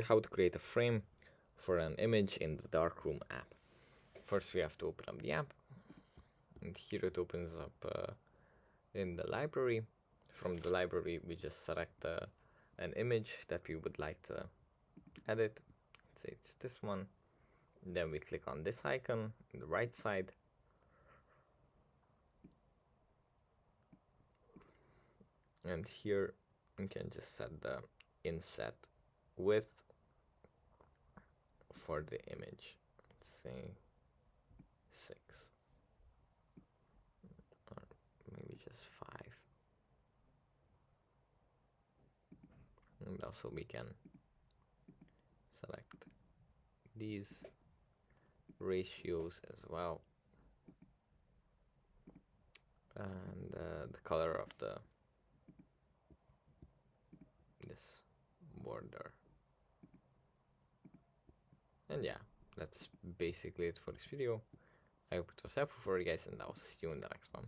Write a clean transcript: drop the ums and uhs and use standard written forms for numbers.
How to create a frame for an image in the Darkroom app. First we have to open up the app, and here it opens up in the library. From the library we just select an image that we would like to edit. Let's say it's this one. Then we click on this icon on the right side, and here we can just set the inset width for the image. Let's say 6 or maybe just 5. And also we can select these ratios as well, and the color of this border. And yeah, that's basically it for this video. I hope it was helpful for you guys, and I'll see you in the next one.